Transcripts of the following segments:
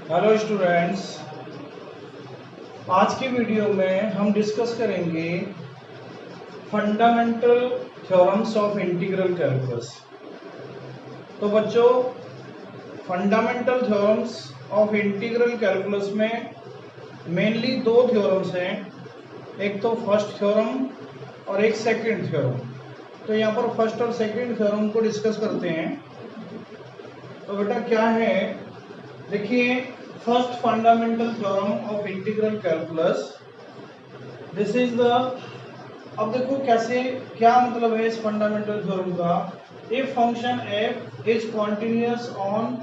Hello students, आज की video में हम डिस्कस करेंगे fundamental theorems of integral calculus. तो बच्चों, fundamental theorems of integral calculus में मेनली दो थ्योरम्स हैं, एक तो फर्स्ट थ्योरम और एक सेकंड थ्योरम। तो यहाँ पर फर्स्ट और सेकंड थ्योरम को डिस्कस करते हैं। तो बेटा क्या है, देखिए, first fundamental theorem of integral calculus, this is the. अब देखो कैसे, क्या मतलब है इस फंडामेंटल थ्योरम का। If function F is continuous on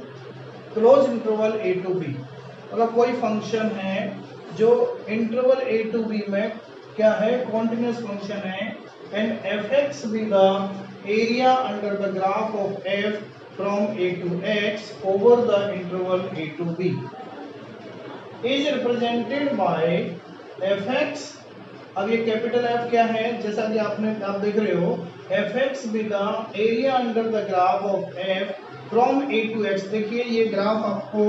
closed interval A to b, मतलब कोई फंक्शन है जो इंटरवल ए टू बी में क्या है, कॉन्टिन्यूअस फंक्शन है, and f x be the area under the graph of f from a to x over the interval A to b is represented by f x. अब ये capital F क्या है, जैसा कि आप देख रहे हो, f x be the area under the graph of f from a to x. देखिए ये ग्राफ आपको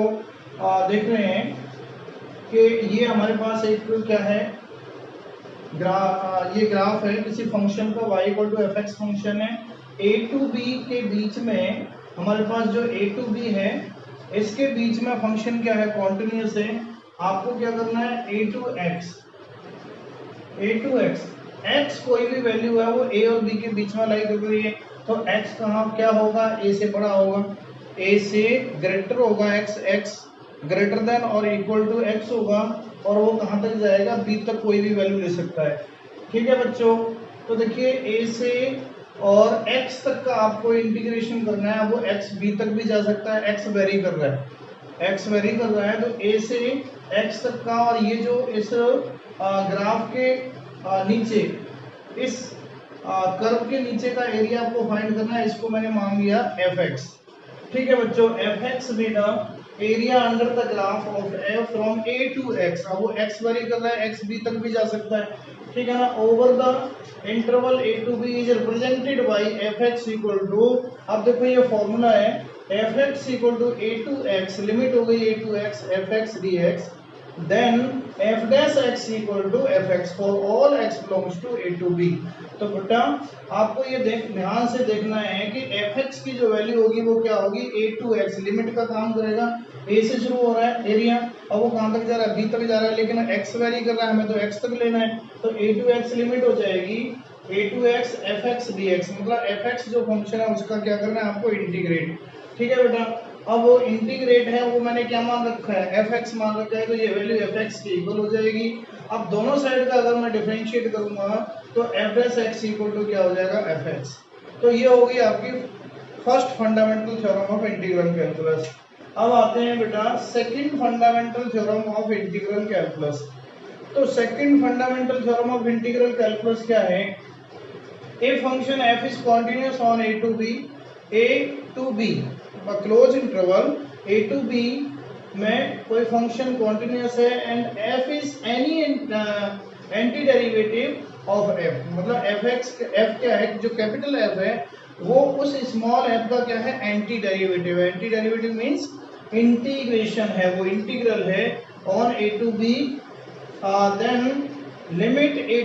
देख रहे हैं कि ये हमारे पास एक क्या है, ये ग्राफ है किसी फंक्शन का y equal to f x function है। ए टू बी के बीच में हमारे पास जो ए टू बी है, इसके बीच में फंक्शन क्या है, कॉन्टिन्यूअस है। आपको क्या करना है, ए टू एक्स, एक्स कोई भी वैल्यू है वो ए और बी के बीच में लाई कर रही है, तो एक्स कहाँ क्या होगा, ए से बड़ा होगा, ए से ग्रेटर होगा, एक्स ग्रेटर देन और इक्वल टू एक्स होगा, और वो कहाँ तक जाएगा, बी तक कोई भी वैल्यू ले सकता है। ठीक है बच्चों, तो देखिए ए से और एक्स तक का आपको इंटीग्रेशन करना है, वो एक्स बी तक भी जा सकता है, एक्स वेरी कर रहा है, तो ए से एक्स तक का, और ये जो इस ग्राफ के नीचे, इस कर्व के नीचे का एरिया आपको फाइंड करना है, इसको मैंने मान लिया एफ एक्स। ठीक है बच्चों, एफ एक्स बेटा area under the graph of f from a to x. अब वो एक्स वेरी कर रहा है, एक्स बी तक भी जा सकता है, ठीक है ना, over the interval A to b is represented by f x equal to, अब देखो ये फॉर्मूला है, f x equal to a to x, limit हो गई a to x f x d x, then f dash x equal to fx for all x belongs to a to b। तो बेटा आपको ये ध्यान से देखना है कि fx की जो वैल्यू होगी वो क्या होगी, a to x, लिमिट का काम करेगा, a से शुरू हो रहा है एरिया, अब वो कहाँ तक जा रहा है, b तक जा रहा है, लेकिन x वेरी कर रहा है, हमें तो x तक लेना है, तो a to x लिमिट हो जाएगी a to x fx dx, मतलब fx जो फंक्शन है उसका क्या करना है आपको, इंटीग्रेट। ठीक है बेटा, अब वो इंटीग्रेट है, वो मैंने क्या मान रखा है, एफ एक्स मान रखा है, तो ये वैल्यू एफ एक्स की इक्वल हो जाएगी। अब दोनों साइड का अगर मैं डिफरेंशिएट करूंगा तो F S X equal to क्या हो जाएगा, एफ एक्स। तो ये होगी आपकी first fundamental theorem of integral calculus. अब आते हैं बेटा second fundamental theorem of integral calculus. तो second fundamental theorem of integral calculus क्या है, a function F is continuous on A to B close interval A to B में कोई function continuous है, and F is any anti derivative of F, मतलब F x, F क्या है, जो capital F है वो उस स्मॉल एफ का क्या है, एंटी डेरिवेटिव है। एंटी डेरिवेटिव मींस इंटीग्रेशन है, वो इंटीग्रल है on A to b, then limit a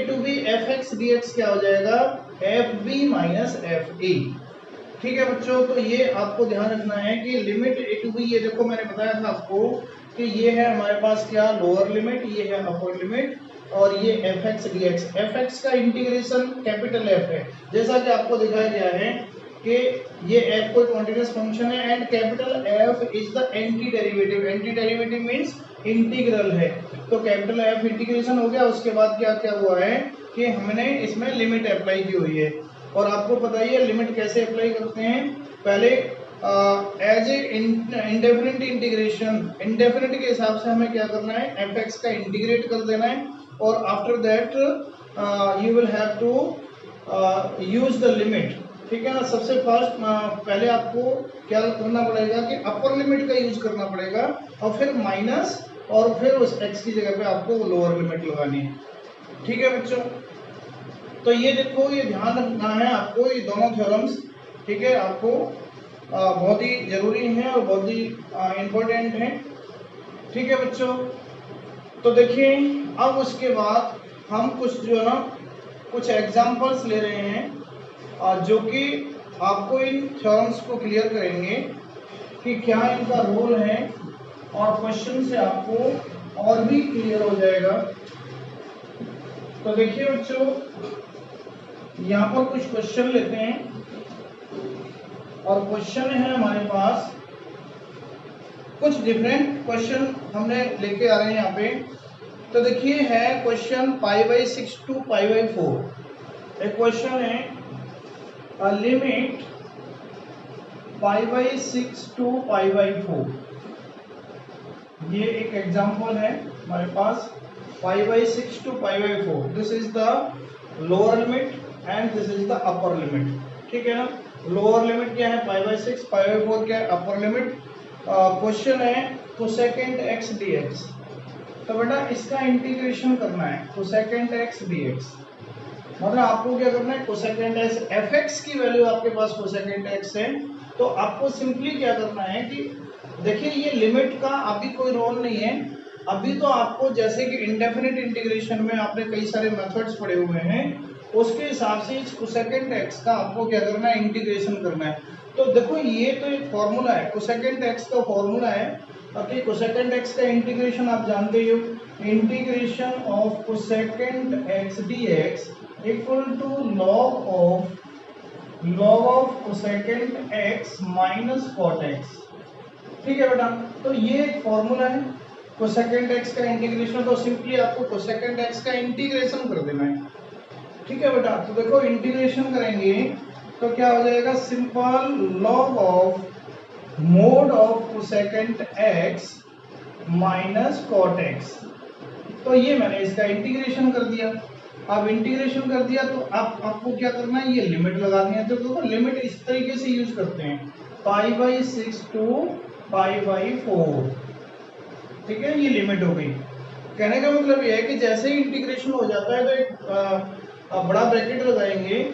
to b f x d x क्या हो जाएगा, f b minus f a. ठीक है बच्चों, तो ये आपको ध्यान रखना है कि लिमिट ए टू बी, ये देखो मैंने बताया था आपको कि ये है हमारे पास क्या, लोअर लिमिट, ये है अपर लिमिट, और ये F x d x, f x का इंटीग्रेशन कैपिटल एफ है, जैसा कि आपको दिखाया गया है कि ये एफ कोई कॉन्टिन्यूअस फंक्शन है, and capital F is the anti derivative means integral है, तो कैपिटल एफ इंटीग्रेशन हो गया, उसके बाद क्या क्या हुआ है कि हमने इसमें लिमिट अप्लाई की हुई है। और आपको पता ही है लिमिट कैसे अप्लाई करते हैं, पहले as a indefinite integration, indefinite के हिसाब से हमें क्या करना है, एफ एक्स का इंटीग्रेट कर देना है, और after that you will have to use the limit. ठीक है ना, सबसे फर्स्ट पहले आपको क्या करना पड़ेगा कि अपर लिमिट का यूज करना पड़ेगा, और फिर माइनस, और फिर उस एक्स की जगह पे आपको लोअर लिमिट लगानी है। ठीक है बच्चों, तो ये देखो, ये ध्यान रखना है आपको, ये दोनों थ्योरम्स, ठीक है, आपको बहुत ही जरूरी हैं और बहुत ही इम्पोर्टेंट हैं। ठीक है बच्चों, तो देखिए अब उसके बाद हम कुछ जो है ना कुछ एग्जांपल्स ले रहे हैं जो कि आपको इन थ्योरम्स को क्लियर करेंगे कि क्या इनका रोल है, और क्वेश्चन से आपको और भी क्लियर हो जाएगा। तो देखिए बच्चों, यहाँ पर कुछ क्वेश्चन लेते हैं, और क्वेश्चन है हमारे पास कुछ डिफरेंट क्वेश्चन हमने लेके आ रहे हैं यहाँ पे। तो देखिए है क्वेश्चन π/6 to π/4। एक क्वेश्चन है लिमिट π/6 to π/4। ये एक एग्जांपल है हमारे पास π/6 to π/4। This is the lower limit and this is the upper limit. ठीक है ना, लोअर लिमिट क्या है π/6, π/4 क्या है अपर लिमिट। क्वेश्चन है कोसेकेंट x dx। तो बेटा इसका इंटीग्रेशन करना है कोसेकेंट x dx। मतलब आपको क्या करना है, कोसेकेंट x fx की वैल्यू आपके पास कोसेकेंट x है, तो आपको सिंपली क्या करना है कि देखिए ये लिमिट का अभी कोई रोल नहीं है। अभी तो आपको जैसे कि इंडेफिनिट इंटीग्रेशन में आपने कई सारे मेथड्स पढ़े हुए हैं, उसके हिसाब से इस कोसेकेंट x का आपको क्या करना है, इंटीग्रेशन करना है। तो देखो ये तो एक फॉर्मूला है, कोसेकेंट x का फॉर्मूला है। ओके, कोसेकेंट x का इंटीग्रेशन आप जानते ही हो, integration of cosecant x dx equal to log of cosecant x minus cot x। ठीक है बेटा, तो ये एक फॉर्मूला है कोसेकेंट x का इंटीग्रेशन। तो सिंपली आपको कोसेकेंट x का इंटीग्रेशन कर देना है। ठीक है बेटा, तो देखो इंटीग्रेशन करेंगे तो क्या हो जाएगा, simple log of mod of cosecant x minus cot x। तो ये मैंने इसका इंटीग्रेशन कर दिया। अब इंटीग्रेशन कर दिया तो अब आपको क्या करना है, ये लिमिट लगानी है। तो देखो लिमिट इस तरीके से यूज करते हैं π/6 to π/4। ठीक है, ये लिमिट हो गई। कहने का मतलब ये है कि जैसे ही इंटीग्रेशन हो जाता है तो एक बड़ा ब्रैकेट लगाएंगे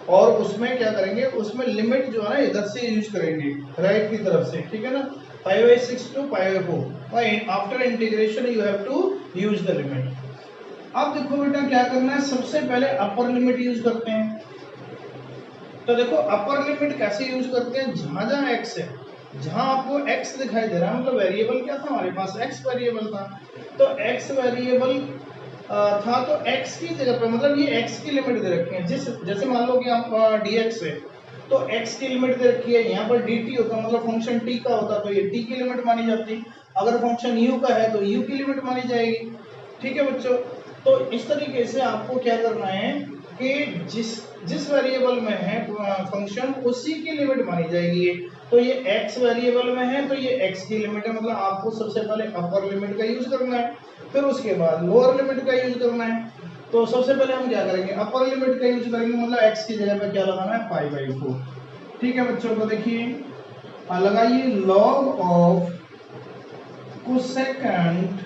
और उसमें क्या करेंगे, उसमें लिमिट जो है ना इधर से यूज करेंगे राइट की तरफ से। ठीक है ना, π/6 to π/4। After integration you have to use the limit. अब देखो बेटा क्या करना है, सबसे पहले अपर लिमिट यूज करते हैं। तो देखो अपर लिमिट कैसे यूज करते हैं, जहां जहां x है, जहां आपको x दिखाई दे रहा है, मतलब वेरिएबल क्या था हमारे पास, x वेरिएबल था। तो x वेरिएबल था तो x की जगह पे मतलब ये x की लिमिट दे रखी है। जैसे मान लो कि आप dx है तो x की लिमिट दे रखी है, यहाँ पर dt होता मतलब फंक्शन t का होता तो ये t की लिमिट मानी जाती। अगर फंक्शन u का है तो u की लिमिट मानी जाएगी। ठीक है बच्चों, तो इस तरीके से आपको क्या करना है कि जिस वेरिएबल में है फंक्शन उसी की लिमिट मानी जाएगी। तो ये x वेरिएबल में है तो ये x की लिमिट है, मतलब आपको सबसे पहले अपर लिमिट का यूज करना है, फिर उसके बाद लोअर लिमिट का यूज करना है। तो सबसे पहले हम क्या करेंगे, अपर लिमिट का यूज करेंगे, मतलब x की जगह पे क्या लगाना है, π/4। ठीक है बच्चों, तो देखिए लगाइए log ऑफ कोसेकेंट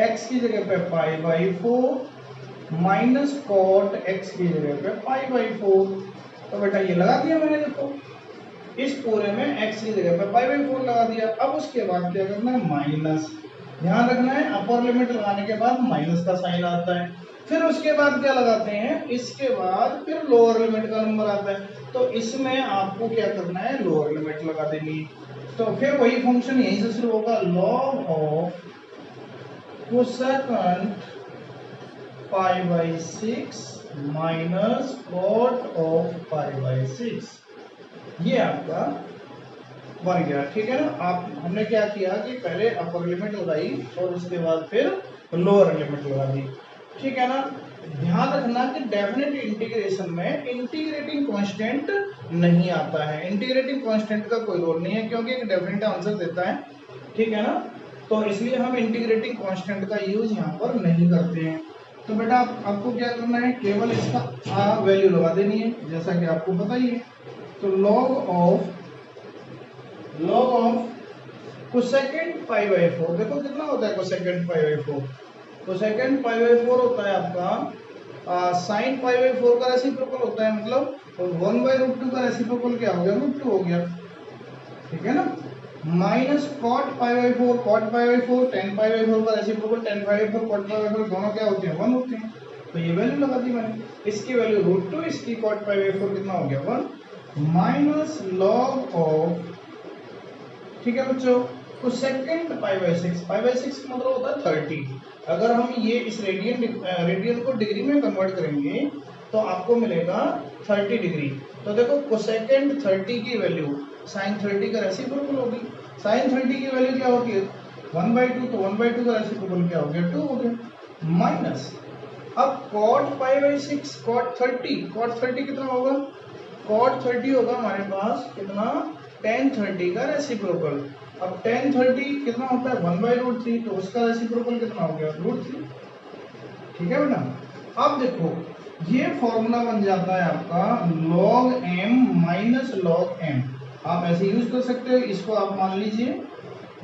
x की जगह पे π/4 माइनस कॉट x की जगह पे π/4। तो बेटा ये लगा दिया मैंने, देखो इस पूरे में x की जगह पे π/4 लगा दिया। अब उसके बाद क्या करना है, माइनस, ध्यान रखना है अपर लिमिट लगाने के बाद माइनस का साइन आता है। फिर उसके बाद क्या लगाते हैं, इसके बाद फिर लोअर लिमिट का नंबर आता है। तो इसमें आपको क्या करना है, लोअर लिमिट लगा देनी। तो फिर वही फंक्शन यहीं से शुरू होगा, log of cosecant π/6 minus cot of π/6। ये आपका बन गया। ठीक है ना, आप हमने क्या किया कि पहले अपर लिमिट लगाई और उसके बाद फिर लोअर लिमिट लगा दी। ठीक है ना, ध्यान रखना कि डेफिनेट इंटीग्रेशन में इंटीग्रेटिंग कांस्टेंट नहीं आता है। इंटीग्रेटिंग कांस्टेंट का कोई रोल नहीं है क्योंकि एक डेफिनेट आंसर देता है। ठीक है ना, तो इसलिए हम इंटीग्रेटिंग कांस्टेंट का यूज यहाँ पर नहीं करते हैं। तो बेटा आपको क्या करना है, केवल इसका वैल्यू लगा देनी है जैसा कि आपको पता ही है। तो log ऑफ कोसेकेंट π/4, देखो कितना होता है कोसेकेंट π/4। कोसेकेंट π/4 होता है आपका साइन पाई बाई 4 का रेसिप्रोकल होता है, मतलब 1/√2 का रेसिप्रोकल क्या हो गया, √2 हो गया, ठीक है ना। Minus cot pi by 4, cot pi by 4 tan pi by 4 का reciprocal, tan pi by 4 cot pi by 4 दोनों क्या होते हैं, 1 होते हैं, तो ये वैल्यू लगा दी मैंने। इसकी वैल्यू √2, इसकी कॉट पाई बाई 4 कितना हो गया, 1 माइनस लॉग ऑफ, ठीक है बच्चों, तो second pi by 6, pi by 6 का मतलब होता है 30। अगर हम ये इस रेडियन को डिग्री में कन्वर्ट करेंगे तो आपको मिलेगा 30 डिग्री। तो देखो कोसेकेंड 30 की वैल्यू साइन 30 का रेसिप्रोकल होगी। साइन 30 की वैल्यू क्या होती है, 1/2, तो 1/2 का रेसिप्रोकल क्या हो गया, 2 हो गया, माइनस अब कॉट पाई बाई 6, कॉट 30 कितना होगा, कॉट 30 होगा हमारे पास कितना, tan 30 का रेसिप्रोकल। अब tan 30 कितना होता है, 1/√3, तो उसका रेसिप्रोकल कितना हो गया, √3, ठीक है बेटा। अब देखो ये फॉर्मूला बन जाता है आपका log m minus log m, आप ऐसे यूज कर सकते हो इसको। आप मान लीजिए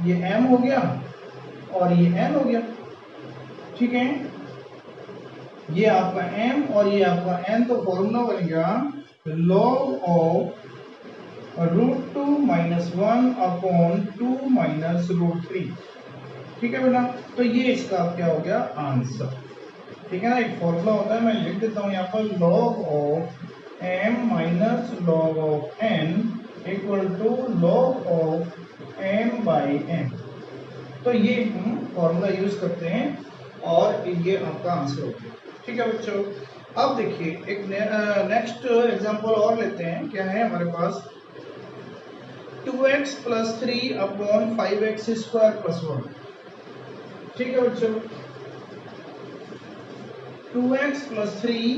ये m हो गया और ये n हो गया, ठीक है, ये आपका m और ये आपका n, तो फॉर्मूला बन गया log of √2 minus 1 upon 2 minus √3, ठीक है बेटा। तो ये इसका क्या हो गया, आंसर, ठीक है ना। एक फॉर्मूला होता है, मैं लिख देता हूँ यहाँ पर, log of m minus log of n equal to log of m by n। तो ये हम फॉर्मूला यूज करते हैं और ये आपका आंसर होता है, ठीक है बच्चों। अब देखिए एक नेक्स्ट एग्जांपल और लेते हैं, क्या है हमारे पास, 2x plus 3 upon 5x square plus 1, ठीक है बच्चों। 2x प्लस 3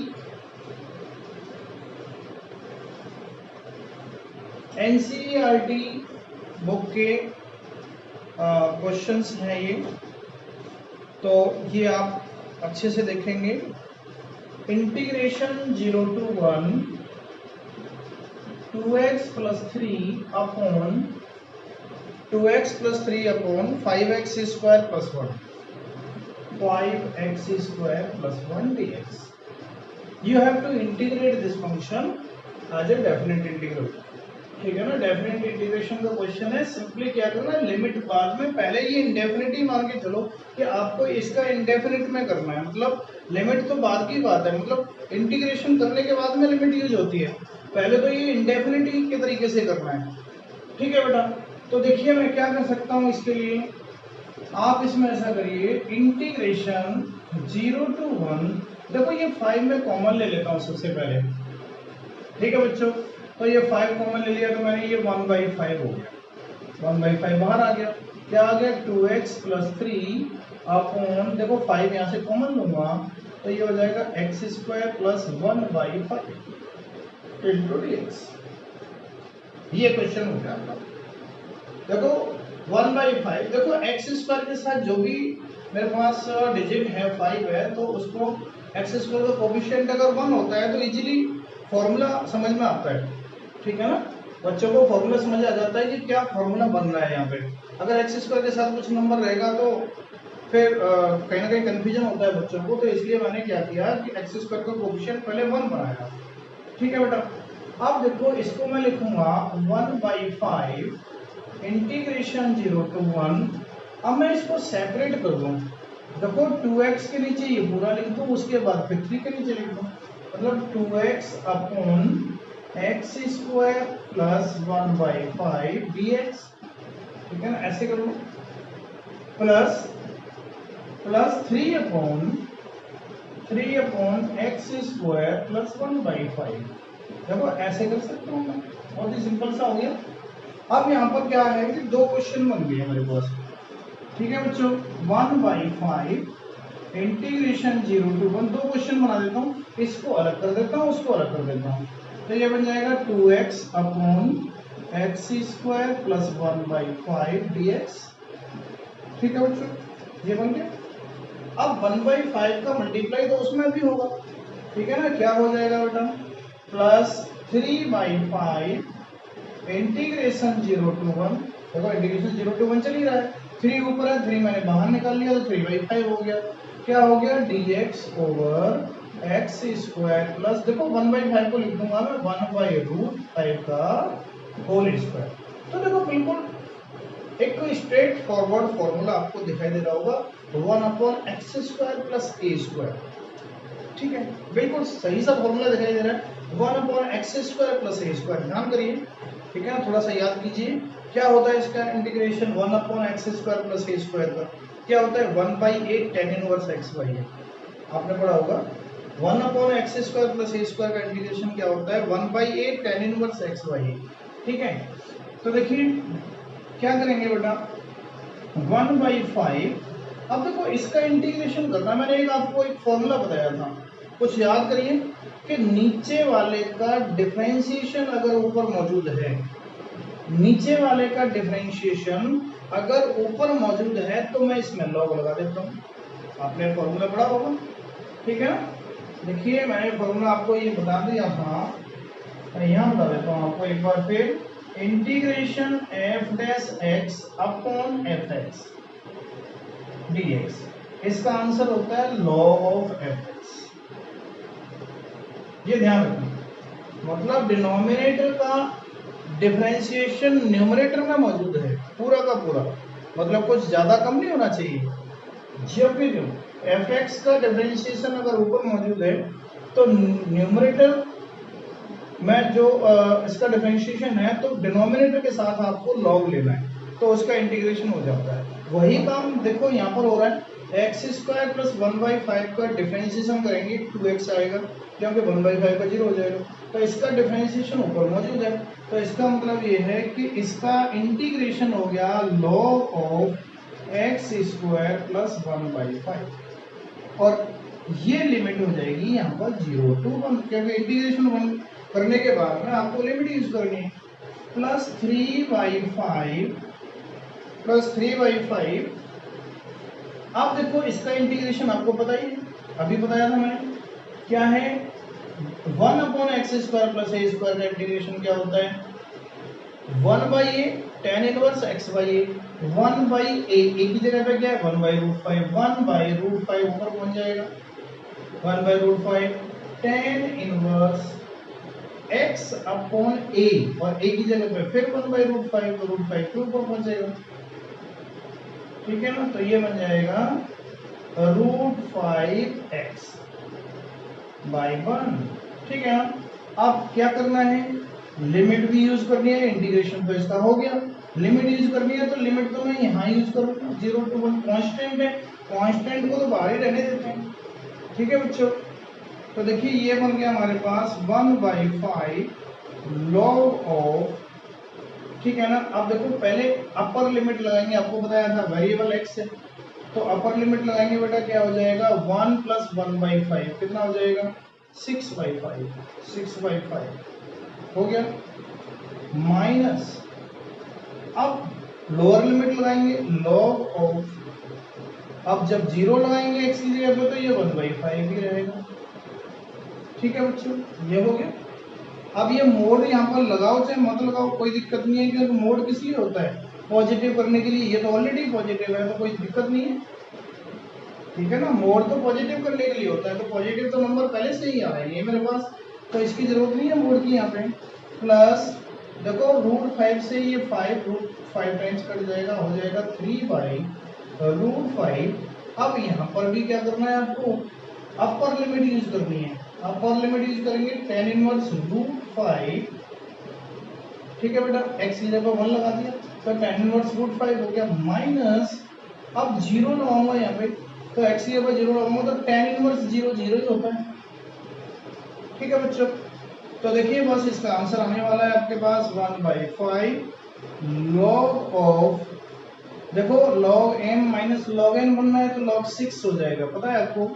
एनसीईआरटी बुक के क्वेश्चंस हैं ये, तो ये आप अच्छे से देखेंगे। Integration 0 to 1 2x plus 3 upon 5x square plus 1, 5x square plus 1 dx. You have to integrate this function as a definite integral, ठीक है ना। डेफिनेट इंटीग्रेशन का क्वेश्चन है, सिंपली क्या करना है, लिमिट बाद में, पहले ये इंडेफिनिट ही मान के चलो कि आपको इसका इंडेफिनिट में करना है, मतलब लिमिट तो बाद की बात है, मतलब इंटीग्रेशन करने के बाद में लिमिट यूज होती है, पहले तो ये इंडेफिनिट ही के तरीके से करना है, ठीक है बेटा। तो देखिए मैं क्या कर सकता हूँ इसके लिए, आप इसमें ऐसा करिए, इंटीग्रेशन 0 to 1, देखो ये 5 में कॉमन ले लेता हूँ सबसे पहले, ठीक है बच्चों। तो ये 5 कॉमन ले लिया तो मैंने ये 1/5 हो गया, 1/5 बाहर आ गया, क्या आ गया, 2x प्लस 3 अपॉन, देखो 5 यहाँ से कॉमन लूंगा तो ये हो जाएगा x square plus 1/5 into dx। ये क्वेश्चन हो गया आपका। देखो 1/5, देखो x स्क्वायर के साथ जो भी मेरे पास डिजिट है 5 है, तो उसको x स्क्वायर का कोफिशिएंट अगर 1 होता है तो इजीली फॉर्मूला समझ में आता है, ठीक है ना। बच्चों को फॉर्मूला समझ आ जाता है कि क्या फॉर्मूला बन रहा है यहाँ पे। अगर x स्क्वायर के साथ कुछ नंबर रहेगा तो फिर कहीं ना कहीं कंफ्यूजन होता है बच्चों को, तो इसलिए मैंने क्या किया कि x स्क्वायर का कोफिशिएंट पहले 1 बनाया, ठीक है बेटा। अब देखो इसको मैं लिखूंगा 1/5 इंटीग्रेशन 0 to 1। अब मैं इसको सेपरेट कर दूं, देखो 2x के नीचे ये पूरा लिख दूं, उसके बाद फिर 3 के नीचे लिख दूं, मतलब 2x upon x square plus 1/5 dx, ठीक है ना, ऐसे करो, plus 3 upon x square plus 1/5, देखो ऐसे कर सकता हूँ मैं, बहुत ही सिंपल सा हो गया। अब यहाँ पर क्या है कि दो क्वेश्चन बन गए हमारे पास, ठीक है बच्चों। 1/5 इंटीग्रेशन 0 to 1, दो क्वेश्चन बना देता हूँ, इसको अलग कर देता हूँ, उसको अलग कर देता हूँ, तो ये बन जाएगा 2x upon x square plus 1/5 dx, ठीक है बच्चों, ये बन गया। अब 1/5 का मल्टीप्लाई तो उसमें भी होगा, ठीक है ना, क्या हो जाएगा बेटा, प्लस 3/5 इंटीग्रेशन 0 to 1, देखो इंटीग्रेशन 0 to 1 चल ही रहा है, 3 ऊपर है, 3 मैंने बाहर निकाल लिया तो 3/5 हो गया, क्या हो गया, dx over x square plus, देखो 1/5 को लिख दूंगा मैं 1/√5 का होल स्क्वायर। तो देखो बिल्कुल एक स्ट्रेट फॉरवर्ड फॉर्मूला आपको दिखाई दे रहा होगा, 1/x² प्लस a²। ठीक है, बिल्कुल सही सा फॉर्मूला दिखाई दे रहा है, 1/x² प्लस a²। ध्यान करिए, ठीक है ना, थोड़ा सा याद कीजिए क्या होता है इसका इंटीग्रेशन 1/x² प्लस a² का क्या होता है, 1/8 tan इनवर्स xy है। आपने पढ़ा होगा 1/x² प्लस a² का इंटीग्रेशन क्या होता है, 1/8 tan इनवर्स xy है। ठीक है, तो देखिए क्या करेंगे बेटा, 1/5। अब देखो इसका इंटीग्रेशन करना, मैंने आपको एक फॉर्मूला बताया था, कुछ याद करिए कि नीचे वाले का डिफरेंशिएशन अगर ऊपर मौजूद है, नीचे वाले का डिफरेंशिएशन अगर ऊपर मौजूद है तो मैं इसमें लॉग लगा देता हूँ। आपने फॉर्मूला पढ़ा होगा, ठीक है ना। देखिए मैंने फॉर्मूला आपको ये बता दिया था, मैं यहाँ बता देता हूँ आपको एक बार फिर, integration f' upon fx dx, इसका आंसर होता है log ऑफ fx। ये ध्यान रखना, मतलब डिनोमिनेटर का डिफरेंशिएशन न्यूमरेटर में मौजूद है पूरा का पूरा, मतलब कुछ ज्यादा कम नहीं होना चाहिए। जब भी fx का डिफरेंशिएशन अगर ऊपर मौजूद है तो न्यूमरेटर में जो इसका डिफरेंशिएशन है तो डिनोमिनेटर के साथ आपको लॉग लेना है, तो उसका इंटीग्रेशन हो जाता है। वही काम देखो यहाँ पर हो रहा है, x² प्लस 1/5 का डिफरेंशिएशन करेंगे 2x आएगा, क्योंकि 1/5 का 0 हो जाएगा, तो इसका डिफरेंशिएशन ऊपर मौजूद है। तो इसका मतलब ये है कि इसका इंटीग्रेशन हो गया log ऑफ x² प्लस 1/5, और ये लिमिट हो जाएगी यहाँ पर 0 to 1, क्योंकि इंटीग्रेशन 1 करने के बाद में आपको लिमिट यूज करनी है, प्लस 3/5 प्लस 3/5। अब देखो इसका इंटीग्रेशन आपको पता ही है, अभी बताया था मैंने, क्या है 1/x² प्लस a² का इंटीग्रेशन क्या होता है, 1/a tan inverse xy, 1/a की जगह पे क्या है 1/√5, 1/√5 ऊपर पहुंच जाएगा, 1/√5 tan inverse x upon a, और a की जगह पे फिर 1/√5, तो √5 के ऊपर पहुंच जाएगा। ठीक है ना, तो ये बन जाएगा √5x बाई 1। ठीक है ना, अब क्या करना है, लिमिट भी यूज करनी है, इंटीग्रेशन तो इसका हो गया, लिमिट यूज करनी है तो लिमिट तो मैं यहाँ यूज करूंगा 0 to 1, कांस्टेंट है, कांस्टेंट को तो बाहर ही रहने देते हैं। ठीक है बच्चों, तो देखिए ये बन गया हमारे पास 1/5 log ऑफ, ठीक है ना। अब देखो पहले अपर लिमिट लगाएंगे, आपको बताया था वेरिएबल x है, तो अपर लिमिट लगाएंगे बेटा, क्या हो जाएगा 1 प्लस 1/5 कितना हो जाएगा 6/5, 6/5 हो गया, माइनस, अब लोअर लिमिट लगाएंगे log ऑफ, अब जब 0 लगाएंगे x की जगह पे तो ये 1/5 ही रहेगा। ठीक है बच्चों, ये हो गया। अब ये मोड यहाँ पर लगाओ चाहे मत लगाओ कोई दिक्कत नहीं है, क्योंकि मोड किस लिए होता है, पॉजिटिव करने के लिए, ये तो ऑलरेडी पॉजिटिव है तो कोई दिक्कत नहीं है। ठीक है ना, मोड तो पॉजिटिव करने के लिए होता है, तो पॉजिटिव तो नंबर पहले से ही आ रहे हैं मेरे पास, तो इसकी जरूरत नहीं है मोड की यहाँ पे। प्लस देखो √5 से ये 5 टाइम्स कट जाएगा, हो जाएगा 3/√5। अब यहाँ पर भी क्या करना है आपको, अपर लिमिट यूज करनी है, अपर लिमिट यूज करेंगे tan इनवर्स √5। ठीक है बेटा, x की जगह 1 लगा दिया तो tan इनवर्स √5 हो गया, माइनस, अब 0 लगाऊंगा यहाँ पे, तो x की जगह 0 लगाऊंगा तो tan इनवर्स 0 0 ही होता है। ठीक है बच्चों, तो देखिए बस इसका आंसर आने वाला है आपके पास 1/5 log ऑफ, देखो log m minus log n बनना है तो log 6 हो जाएगा, पता है आपको।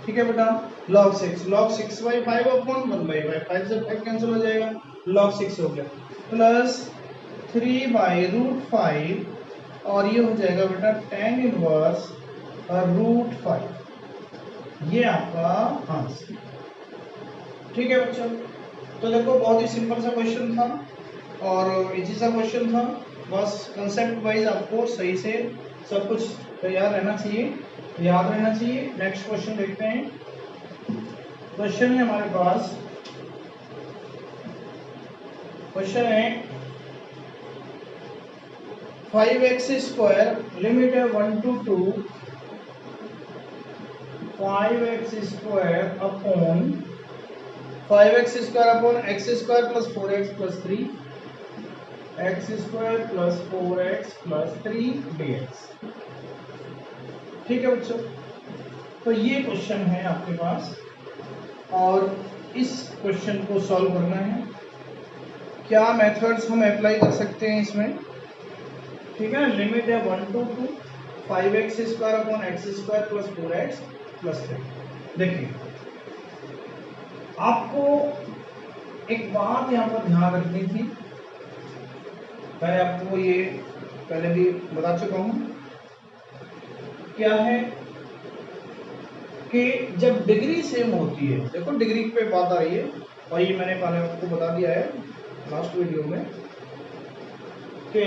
ठीक है बेटा, log 6/5 अपॉन 1/5, 5 से 5 कैंसिल हो जाएगा, log 6 हो गया, प्लस 3/√5, और ये हो जाएगा बेटा tan इनवर्स √5, ये आपका आंसर। ठीक है बच्चों, तो देखो बहुत ही सिंपल सा क्वेश्चन था और इजी सा क्वेश्चन था, बस कंसेप्ट वाइज आपको सही से सब कुछ तैयार रहना चाहिए, याद रहना चाहिए। नेक्स्ट क्वेश्चन देखते हैं। क्वेश्चन है हमारे पास, क्वेश्चन है 5x² लिमिट है 1 to 2 5x² upon 5x² upon x² plus 4x plus 3 x² plus 4x plus 3 dx। ठीक है बच्चों, तो ये क्वेश्चन है आपके पास और इस क्वेश्चन को सॉल्व करना है। क्या मेथड्स हम अप्लाई कर सकते हैं इसमें? ठीक है, लिमिट है 1 to 2 5x² upon x² plus 4x plus 3। देखिए, आपको एक बात यहाँ पर ध्यान रखनी थी, मैं आपको ये पहले भी बता चुका हूँ। क्या है कि जब डिग्री सेम होती है, देखो डिग्री पे बात आ रही है और ये मैंने पहले आपको बता दिया है लास्ट वीडियो में कि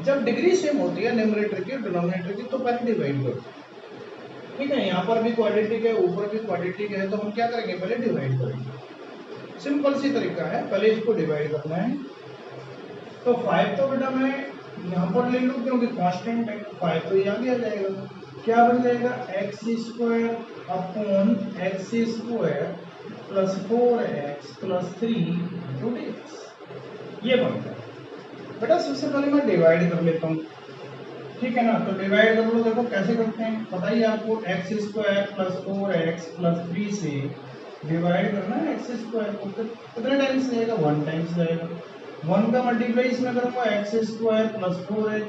जब डिग्री सेम होती है न्यूमरेटर की और डिनोमिनेटर की तो पहले डिवाइड करो। ठीक है, यहाँ पर भी क्वाड्रेटिक है, ऊपर भी क्वाड्रेटिक है, तो हम क्या करेंगे, पहले डिवाइड करेंगे। सिंपल सी तरीका है, पहले इसको डिवाइड करना है। तो 5 तो बेटा मैं यहाँ पर ले लूँ क्योंकि कांस्टेंट है, 5 तो यहाँ भी आ जाएगा। क्या बन जाएगा, x² upon x² plus 4x plus 3 dx। ये बनता है बेटा। सबसे पहले मैं डिवाइड कर लेता हूँ, ठीक है ना। तो डिवाइड कर लो, देखो कैसे करते हैं, बताइए आपको। x² प्लस 4x प्लस 3 से डिवाइड करना है x² को, कितने टाइम्स जाएगा, 1 टाइम्स जाएगा। 1 का मल्टीप्लाई इसमें करूंगा, x² plus 4x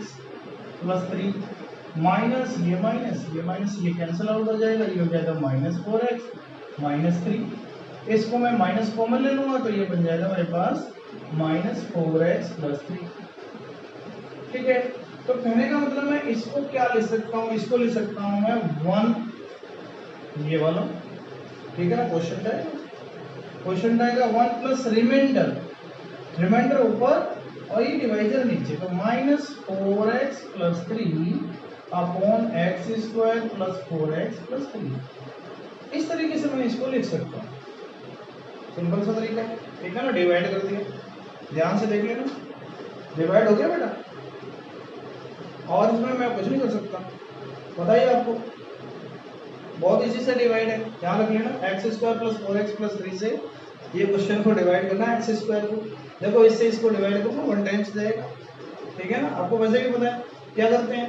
plus 3 minus ये कैंसिल आउट हो जाएगा, ये हो जाएगा माइनस 4x माइनस 3। इसको मैं माइनस कॉमन ले लूंगा तो ये बन जाएगा मेरे पास माइनस 4x प्लस 3। ठीक है, तो कहने का मतलब मैं इसको क्या ले सकता हूँ, इसको ले सकता हूँ मैं 1, ये वाला। ठीक है ना, क्वेश्चन आएगा 1 प्लस रिमाइंडर ऊपर और ये डिवाइजर नीचे, तो minus 4x plus 3 upon x² plus 4x plus 3। इस तरीके से मैं इसको लिख सकता हूँ, सिंपल सा तरीका है। ठीक है ना, डिवाइड कर दिया, ध्यान से देख लेना, डिवाइड हो गया बेटा। और इसमें मैं कुछ नहीं कर सकता, बताइए आपको, बहुत इजी से डिवाइड है, ध्यान रख लेना। x² प्लस 4x प्लस 3 से ये क्वेश्चन को डिवाइड करना है, x² को। देखो इससे इसको डिवाइड करूंगा 1 टाइम्स जाएगा। ठीक है ना, आपको वैसे भी पता है क्या करते हैं,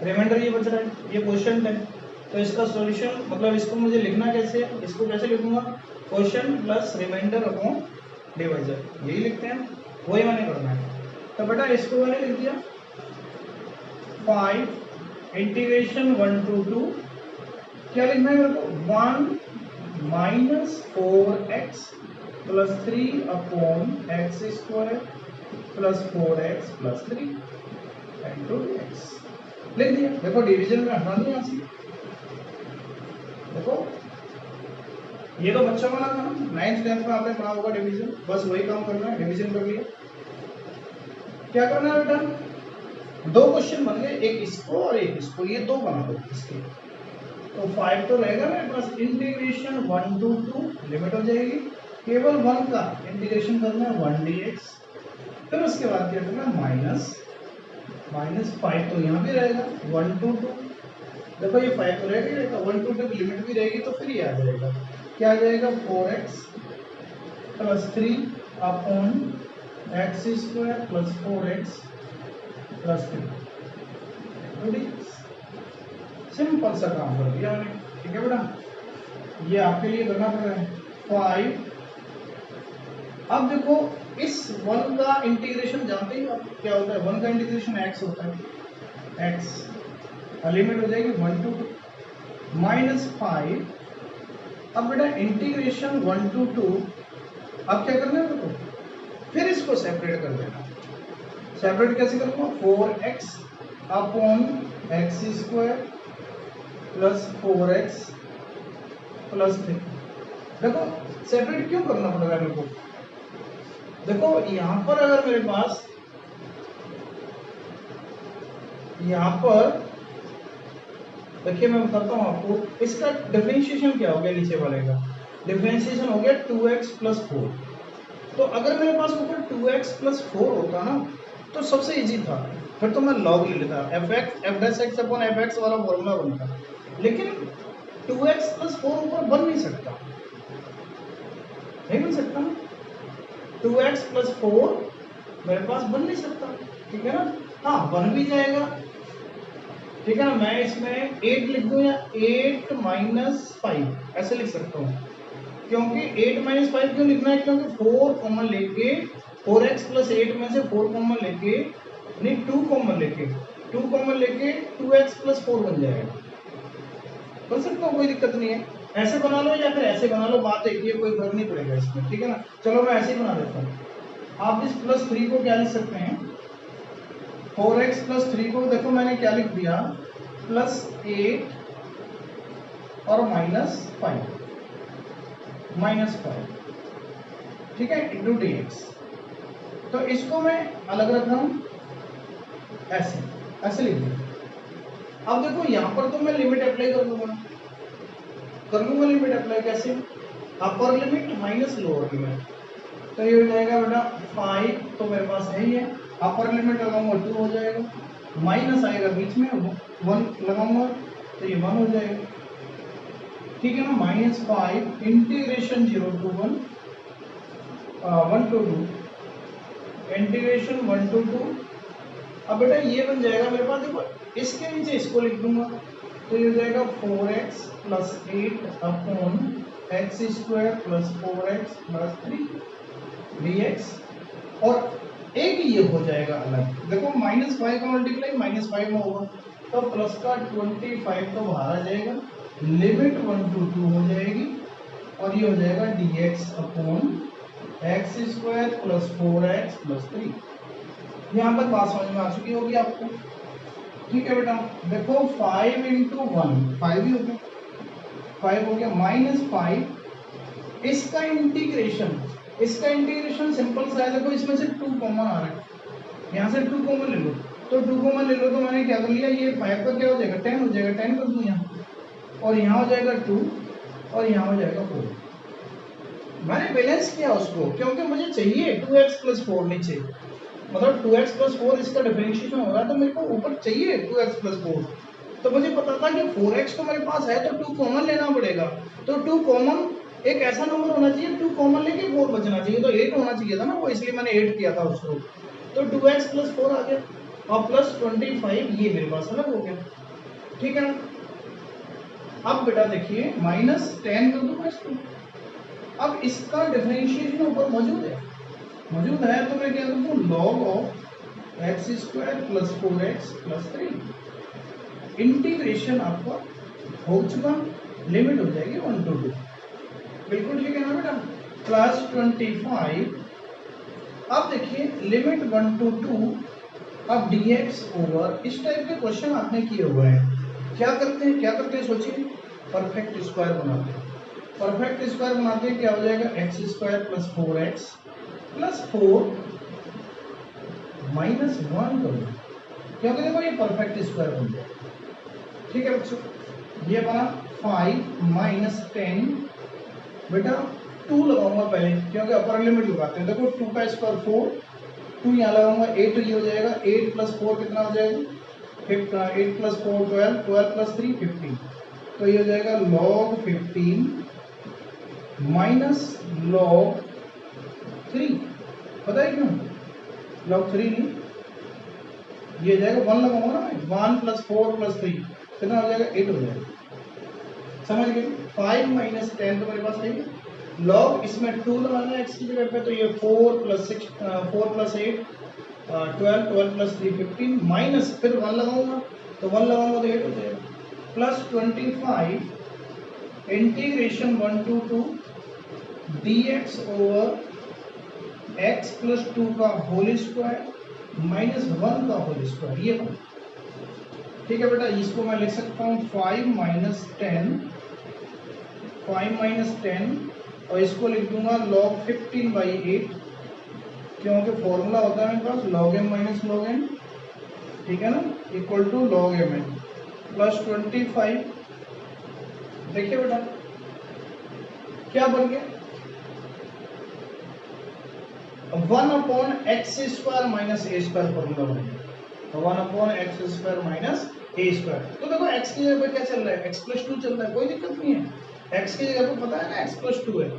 रिमाइंडर ये बच रहा है, ये क्वेश्चन है, तो इसका सॉल्यूशन मतलब इसको मुझे लिखना कैसे है, इसको कैसे लिखूंगा, question plus reminder upon divisor, यही लिखते हैं, वही मैंने करना है। तो बेटा इसको मैंने लिख दिया 5 इंटीग्रेशन 1 to 2, क्या लिखना है मेरे को, 1 minus 4x plus 3 upon x² plus 4x plus 3 into x, लिख दिया। देखो डिवीजन में हटानी यहाँ से, देखो ये तो बच्चों वाला था ना, 9th 10th में आपने पढ़ा होगा डिवीजन, बस वही काम करना है, डिवीजन कर लिया। क्या करना है बेटा, 2 क्वेश्चन बन गए, एक इसको और एक इसको, ये 2 बना दो इसके। तो 5 तो रहेगा मेरे पास, इंटीग्रेशन 1 to 2 लिमिट हो जाएगी, केवल 1 का इंटीग्रेशन करना है 1 dx, फिर उसके बाद क्या करना है माइनस 5 तो यहाँ भी रहेगा 1 to 2, देखो ये 5 तो रहेगा, 1 to 2 की लिमिट भी रहेगी, तो फिर ये आ जाएगा, क्या आ जाएगा, 4x plus 3 upon x² plus 4x plus 3। Simple सा काम कर दिया हमने। ठीक है बेटा, ये आपके लिए करना पड़ रहा है 5। अब देखो इस 1 का इंटीग्रेशन जानते ही आप क्या होता है, 1 का इंटीग्रेशन x होता है, x लिमिट हो जाएगी 1 to 2 माइनस 5। अब बेटा इंटीग्रेशन 1 to 2, अब क्या करना है देखो, फिर इसको सेपरेट कर देना। सेपरेट कैसे करूँगा, 4x upon x² plus 4x plus 3। देखो सेपरेट क्यों करना पड़ रहा है मेरे को, देखो यहाँ पर अगर मेरे पास यहाँ पर देखिए मैं बताता हूँ आपको, इसका डिफरेंशिएशन क्या हो गया, नीचे वाले का डिफरेंशिएशन हो गया 2x प्लस 4। तो अगर मेरे पास ऊपर 2x प्लस 4 होता ना तो सबसे इजी था, फिर तो मैं लॉग ले लेता, F dash x upon F x वाला फॉर्मूला बनता। लेकिन 2x प्लस 4 ऊपर बन नहीं सकता, नहीं बन सकता ना, 2x प्लस 4 मेरे पास बन नहीं सकता, ठीक है ना। हाँ बन भी जाएगा, ठीक है ना, मैं इसमें 8 लिख दूं या 8 माइनस 5 ऐसे लिख सकता हूँ। क्योंकि 8 माइनस 5 क्यों लिखना है, क्योंकि 4 कॉमन लेके 4x प्लस 8 में से 4 कॉमन लेके, नहीं 2 कॉमन लेके 2x प्लस 4 बन जाएगा। बन सकता हूँ, कोई दिक्कत नहीं है, ऐसे बना लो या फिर ऐसे बना लो, बात एक ही है, कोई फर्क नहीं पड़ेगा इसमें, ठीक है ना। चलो मैं ऐसे ही बना देता हूँ। आप इस प्लस 3 को क्या लिख सकते हैं, 4x प्लस 3 को देखो मैंने क्या लिख दिया, प्लस 8 और माइनस 5, ठीक है, इंटू dx। तो इसको मैं अलग रख रहा हूं, ऐसे ऐसे लिख दिया। अब देखो यहां पर तो मैं लिमिट अप्लाई कर लूंगा लिमिट अप्लाई कैसे, upper limit minus lower limit, तो ये हो जाएगा बेटा 5 तो मेरे पास है ही है, अपर लिमिट लगाऊंगा 2 हो जाएगा, माइनस आएगा बीच में 1 लगाऊंगा तो ये 1 हो जाएगा, ठीक है ना। -5 integration 0 to 1 1 to 2 integration 1 to 2। अब बेटा ये बन जाएगा मेरे पास, देखो इसके नीचे इसको लिख दूंगा तो ये हो जाएगा 4x plus 8 upon x square plus 4x plus 3 dx। और एक ये हो जाएगा अलग, देखो -5 का मल्टीप्लाई -5 में होगा तो प्लस का 25 तो बाहर आ जाएगा, लिमिट 1 to 2 हो जाएगी और ये हो जाएगा dx upon x square plus 4x plus 3। यहाँ तक बात समझ में आ चुकी होगी आपको, ठीक है बेटा। देखो 5 इंटू 1 5 ही हो गया, 5 हो गया, -5 इसका इंटीग्रेशन सिंपल सा है, देखो इसमें से 2 कॉमन आ रहा है, यहाँ से 2 कॉमन ले लो, तो 2 कॉमन ले लो तो मैंने क्या कर लिया, ये 5 का क्या हो जाएगा 10 हो जाएगा, 10 कर दूं यहाँ, और यहाँ हो जाएगा 2 और यहाँ हो जाएगा 4। मैंने बैलेंस किया उसको क्योंकि मुझे चाहिए 2x प्लस 4 नीचे, मतलब 2x प्लस 4 इसका डिफरेंशिएशन हो रहा है तो मेरे को ऊपर चाहिए 2x प्लस 4। तो मुझे पता था कि 4x तो मेरे पास है तो 2 कॉमन लेना पड़ेगा, तो 2 कॉमन एक ऐसा नंबर होना चाहिए 2 कॉमन लेके 4 बचना चाहिए, तो 8 होना चाहिए था ना वो, इसलिए मैंने 8 किया था उसको, तो 2x प्लस 4 आ गया और प्लस 25 ये मेरे पास अलग हो गया, ठीक है ना। अब बेटा देखिए -10 कर दूंगा इसको, अब इसका डिफरेंशिएशन ऊपर मौजूद है तो मैं क्या करता हूँ, log of x square plus 4x plus 3 integration आपका हो चुका, लिमिट हो जाएगी 1 to 2, बिल्कुल ठीक है ना बेटा, प्लस 25। अब देखिए लिमिट 1 to 2, अब dx ओवर, इस टाइप के क्वेश्चन आपने किए हुए हैं, क्या करते हैं सोचिए, परफेक्ट स्क्वायर बनाते हैं, क्या हो जाएगा x square plus 4x plus 4 minus 1 करो, क्योंकि देखो ये परफेक्ट स्क्वायर बन गया, ठीक है बच्चों। ये बना 5 माइनस 10, बेटा 2 लगाऊंगा पहले क्योंकि अपर लिमिट लगाते हैं, देखो 2 का स्क्वायर 4, 2 यहाँ लगाऊंगा 8, ये हो जाएगा 8 प्लस 4 कितना हो जाएगा 8 प्लस 4 12, 12 प्लस 3 15, तो ये हो जाएगा log 15 माइनस log 3, पता है क्यों log 3 नहीं, ये जाएगा 1 लगाऊंगा ना, 1 प्लस 4 प्लस 3 कितना हो जाएगा 8 हो जाएगा, समझ गए। 5 माइनस 10 तो मेरे पास है, log इसमें 2 लगाना है x की जगह पे, तो ये 4 प्लस 8 12, 12 प्लस 3 15 माइनस फिर 1 लगाऊंगा तो 1 लगाऊंगा तो 8 हो जाएगा, plus 25 integration 1 to 2 dx over x plus 2 का होल स्क्वायर माइनस 1 का होल स्क्वायर, ये बना, ठीक है बेटा। इसको मैं लिख सकता हूँ 5 माइनस 10 और इसको लिख दूंगा log 15/8, क्योंकि फॉर्मूला होता है मेरे पास log m minus log n, ठीक है ना, equal to log mn, plus 25, देखिए बेटा क्या बन गया, 1/x² माइनस ए स्क्वायर फॉर्मूला बन गया, 1/x² माइनस ए स्क्वायर। तो देखो x की जगह पे क्या चल रहा है, x+2 चल रहा है, कोई दिक्कत नहीं है, x की जगह पे पता है ना x+2 है,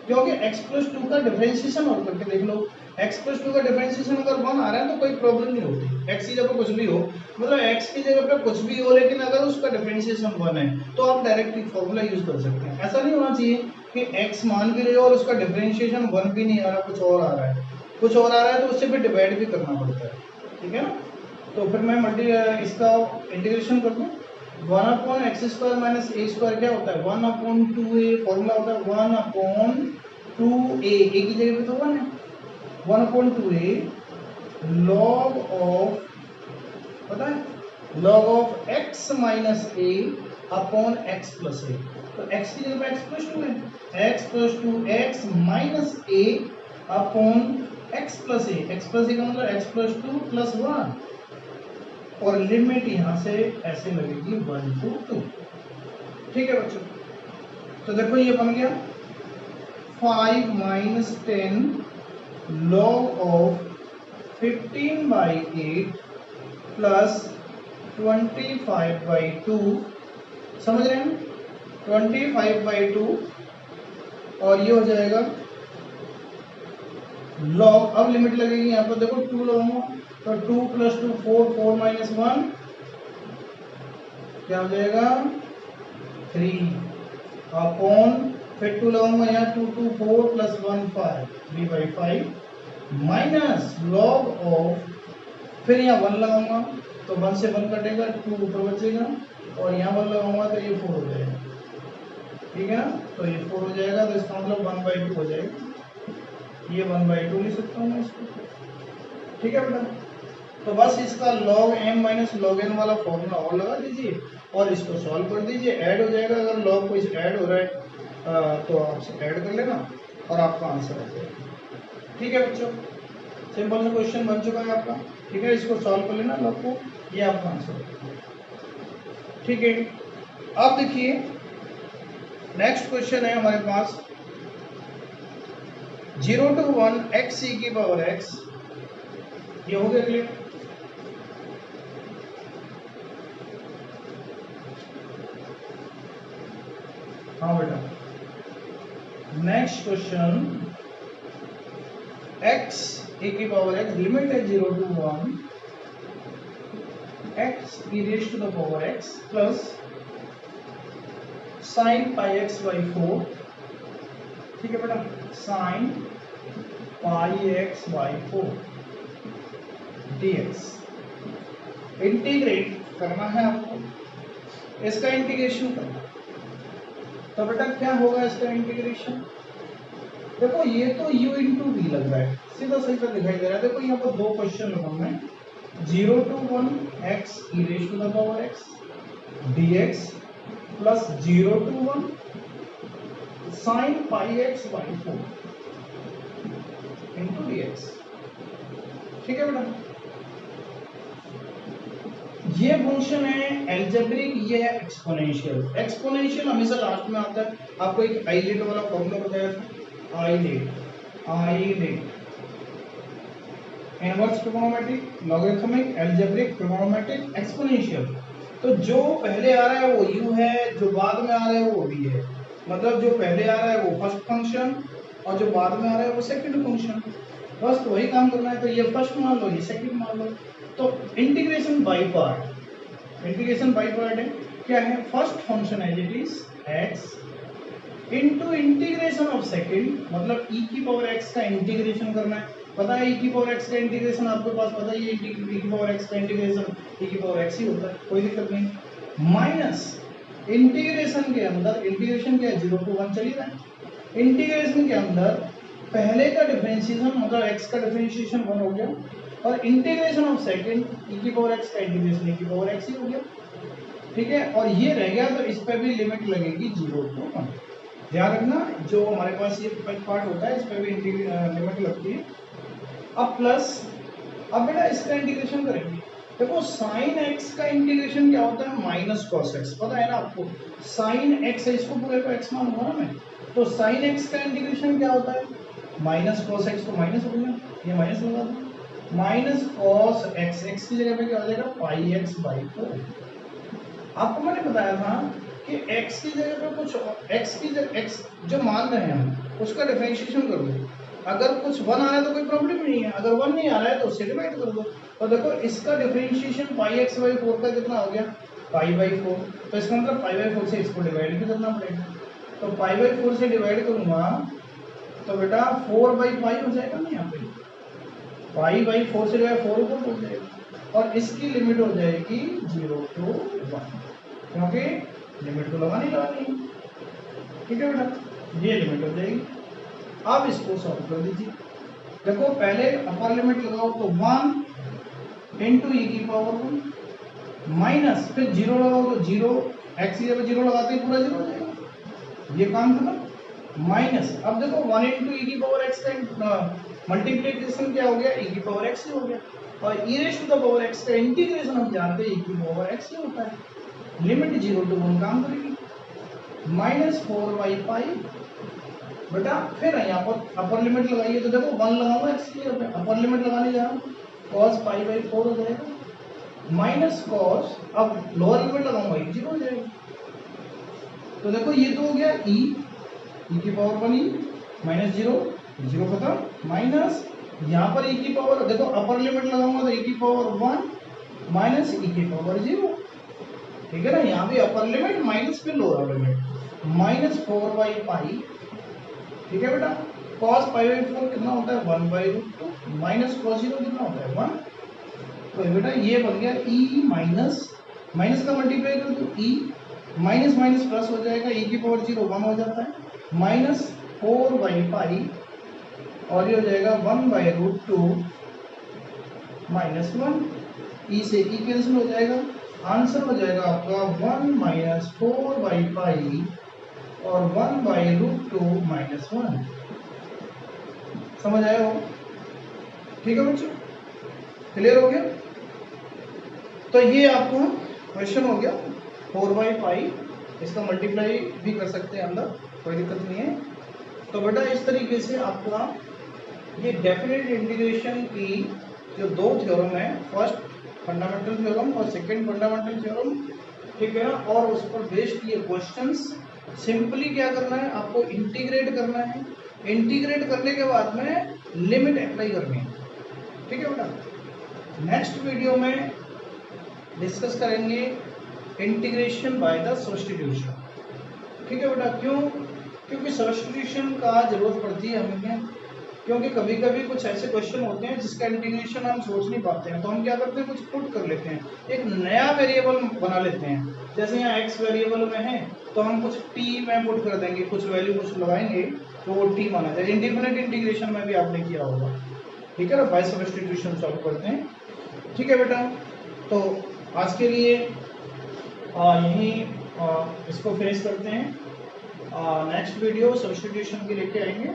क्योंकि x+2 का डिफरेंशिएशन और करके देख लो, x+2 का डिफरेंशिएशन अगर 1 आ रहा है तो कोई प्रॉब्लम नहीं होती, x की जगह पे कुछ भी हो, मतलब x की जगह पे कुछ भी हो, लेकिन अगर उसका डिफरेंशिएशन 1 है तो आप डायरेक्टली फॉर्मूला यूज कर सकते हैं। ऐसा नहीं होना चाहिए कि x मान भी रहे हो और उसका डिफरेंशिएशन 1 भी नहीं आ रहा, कुछ और आ रहा है, कुछ और आ रहा है तो उससे फिर डिवाइड भी करना पड़ता है, ठीक है ना। तो फिर मैं इसका इंटीग्रेशन कर दूं, 1/x² माइनस ए स्क्वायर क्या होता है, 1/2a, फॉर्मूला होता है 1/2a, ए की जगह पे तो 1 है, 1/2a log ऑफ, पता है log of x minus a upon x plus a, तो x की जगह पे x+2 है, x+2 x minus a upon x plus a, x plus a का मतलब x+2 प्लस 1, और लिमिट यहां से ऐसे लगेगी 1 to 2, ठीक है बच्चों। तो देखो ये बन गया 5 माइनस 10 log ऑफ 15/8 प्लस 25/2, समझ रहे हैं, 25/2, और ये हो जाएगा log, अब लिमिट लगेगी यहाँ पर, देखो 2 लगाऊंगा तो 2 + 2 4, 4 - 1 क्या हो जाएगा 3, अपॉन फिर 2 लगाऊंगा यहाँ, 2 2 4 + 1 5, 3/5 माइनस log ऑफ, फिर यहाँ 1 लगाऊंगा तो 1 से 1 कटेगा, 2 ऊपर बचेगा, और यहाँ 1 लगाऊंगा तो ये 4 हो जाएगा, ठीक है ना, तो ये 4 हो जाएगा, तो इसका मतलब 1/2 हो जाएगा, ये 1/2 लिख सकता हूँ मैं इसको, ठीक है बेटा। तो बस इसका log m minus log n वाला फॉर्मूला और लगा दीजिए और इसको सॉल्व कर दीजिए, ऐड हो जाएगा, अगर log कोई ऐड हो रहा है तो आप ऐड कर लेना और आपका आंसर आ जाएगा, ठीक है बच्चों। सिंपल सा क्वेश्चन बन चुका है आपका, ठीक है, इसको सॉल्व कर लेना log को, ये आपका आंसर है, ठीक है। अब देखिए नेक्स्ट क्वेश्चन है हमारे पास 0 to 1 x e की पावर x, ये हो गया क्लियर। हाँ बेटा, नेक्स्ट क्वेश्चन x e की पावर x, लिमिट है 0 to 1 x e raised to the power x plus sin πx/4, ठीक है बेटा, sin πx/4 dx, इंटीग्रेट करना है आपको, इसका इंटीग्रेशन करना, तो बेटा क्या होगा इसका इंटीग्रेशन, देखो ये तो u × v लग रहा है, सीधा सीधा दिखाई दे रहा है, देखो यहाँ पर दो क्वेश्चन लगाऊंगा मैं, 0 to 1 x e raised to the power x dx plus 0 to 1 sin πx/4 into dx, ठीक है बेटा। ये फंक्शन है एल्जेब्रिक, ये है एक्सपोनेंशियल, एक्सपोनेंशियल हमेशा लास्ट में आता है, आपको एक आईलेट वाला फॉर्मूला बताया था, eyelet inverse trigonometric, logarithmic, algebraic, trigonometric, exponential, तो जो पहले आ रहा है वो u है, जो बाद में आ रहा है वो v है, मतलब जो पहले आ रहा है वो फर्स्ट फंक्शन और जो बाद में आ रहा है वो सेकंड फंक्शन, बस तो वही काम करना है, तो ये फर्स्ट मान लो, ये सेकंड मान लो, तो integration by part, integration by part है, क्या है, first function as it is x into integration of second, मतलब e की पावर x का इंटीग्रेशन करना है, पता है e की पावर x का इंटीग्रेशन आपके पास पता है, ये e की पावर x का इंटीग्रेशन e की पावर x ही होता है, कोई दिक्कत नहीं, माइनस इंटीग्रेशन के अंदर, इंटीग्रेशन क्या है 0 to 1 चलिए रहा है, इंटीग्रेशन के अंदर पहले का डिफरेंशिएशन मतलब x का डिफरेंशिएशन 1 हो गया, और इंटीग्रेशन ऑफ सेकंड e की पावर x का इंटीग्रेशन e की पावर x ही हो गया, ठीक है, और ये रह गया, तो इस पे भी लिमिट लगेगी 0 to 1, ध्यान रखना, जो हमारे पास ये पार्ट होता है इस पे भी लिमिट लगती है। अब प्लस, अब बेटा इसका इंटीग्रेशन करेंगे, देखो साइन एक्स का इंटीग्रेशन क्या होता है, माइनस कॉस एक्स, पता है ना आपको, साइन एक्स है, इसको पूरे को एक्स मानूंगा ना मैं, तो साइन एक्स का इंटीग्रेशन क्या होता है, माइनस कॉस एक्स, तो माइनस हो गया, ये माइनस लगा दो, माइनस कॉस एक्स, एक्स की जगह पे क्या हो जाएगा, पाई एक्स बाई 4। आपको मैंने बताया था कि x की जगह पे कुछ x की जगह x जो मान रहे हैं हम उसका डिफरेंशिएशन कर दो, अगर कुछ 1 आ रहा है तो कोई प्रॉब्लम नहीं है, अगर 1 नहीं आ रहा है तो उससे डिवाइड कर दो। तो देखो इसका डिफरेंशिएशन पाई एक्स बाई 4 का कितना हो गया, पाई बाई 4, तो इसका मतलब पाई बाई 4 से इसको डिवाइड भी करना पड़ेगा, तो पाई बाई 4 से डिवाइड करूंगा तो बेटा 4 बाई पाई हो जाएगा ना, यहाँ पे पाई बाई 4 से जो है 4 ऊपर हो जाएगा, और इसकी लिमिट हो जाएगी 0 to 1, क्योंकि लिमिट तो लगानी है, ठीक है बेटा, ये लिमिट हो जाएगी। अब इसको सॉल्व कर दीजिए, देखो पहले अपर लिमिट लगाओ तो 1 इंटू ई की पावर 1 माइनस, फिर 0 लगाओ तो 0, एक्स की जगह 0 लगाते ही पूरा 0 हो जाएगा, ये काम खत्म, माइनस, अब देखो 1 इंटू ई की पावर एक्स का मल्टीप्लीकेशन क्या हो गया, ई की पावर एक्स ही हो गया, और e raise to the power x का इंटीग्रेशन हम जानते हैं ई की पावर एक्स ही होता है, लिमिट 0 to 1 काम करेगी, माइनस 4 बाई पाई बेटा, फिर यहाँ पर अपर लिमिट लगाइए तो देखो 1 लगाऊंगा एक्स की जगह पे, अपर लिमिट लगाने जा रहा हूँ, कॉस पाई बाई 4 हो जाएगा, माइनस कॉस, अब लोअर लिमिट लगाऊंगा ये 0 हो जाएगा, तो देखो ये तो हो गया ई की पावर 1 ई माइनस 0, 0 खत्म, माइनस यहाँ पर ई की पावर, देखो अपर लिमिट लगाऊंगा तो ई की पावर 1 माइनस ई की पावर 0, ठीक है ना, यहाँ भी अपर लिमिट माइनस फिर lower limit, minus 4 by pi, ठीक है बेटा, cos पाई बाई 4 कितना होता है 1 बाई रूट 2 माइनस cos 0 कितना होता है 1, तो बेटा ये बन गया e माइनस, माइनस का मल्टीप्लाई कर दो e, माइनस माइनस प्लस हो जाएगा, e की पावर 0 1 हो जाता है, माइनस 4 बाई पाई, और ये हो जाएगा 1 बाई रूट 2 माइनस 1, e से e कैंसिल हो जाएगा, आंसर हो जाएगा आपका 1 माइनस 4 बाई पाई और 1 बाई रूट 2 माइनस 1, समझ आया हो, ठीक है बच्चों, क्लियर हो गया, तो ये आपको क्वेश्चन हो गया 4 बाई पाई, इसका मल्टीप्लाई भी कर सकते हैं अंदर, कोई दिक्कत नहीं है। तो बेटा इस तरीके से आपका ये डेफिनेट इंटीग्रेशन की जो दो थ्योरम है, फर्स्ट फंडामेंटल थ्योरम और सेकंड फंडामेंटल थ्योरम, ठीक है ना, और उस पर बेस्ड ये क्वेश्चंस, सिंपली क्या करना है आपको, इंटीग्रेट करना है, इंटीग्रेट करने के बाद में लिमिट अप्लाई करनी है, ठीक है बेटा। नेक्स्ट वीडियो में डिस्कस करेंगे इंटीग्रेशन बाय द सब्स्टिट्यूशन, ठीक है बेटा, क्यों, क्योंकि सब्स्टिट्यूशन का जरूरत पड़ती है हमें, क्योंकि कभी कभी कुछ ऐसे क्वेश्चन होते हैं जिसका इंटीग्रेशन हम सोच नहीं पाते हैं, तो हम क्या करते हैं कुछ पुट कर लेते हैं, एक नया वेरिएबल बना लेते हैं, जैसे यहाँ x वेरिएबल में है तो हम कुछ t में पुट कर देंगे, कुछ वैल्यू कुछ लगाएंगे तो वो t माना जाए, इंडिफिनिट इंटीग्रेशन में भी आपने किया होगा, ठीक है ना, बाय सब्स्टिट्यूशन सॉल्व करते हैं, ठीक है बेटा। तो आज के लिए यहीं इसको फिनिश करते हैं, नेक्स्ट वीडियो सब्स्टिट्यूशन की लेके आएंगे,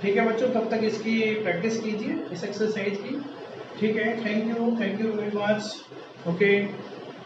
ठीक है बच्चों, तब तक इसकी प्रैक्टिस कीजिए इस एक्सरसाइज की, ठीक है, thank you very much, okay.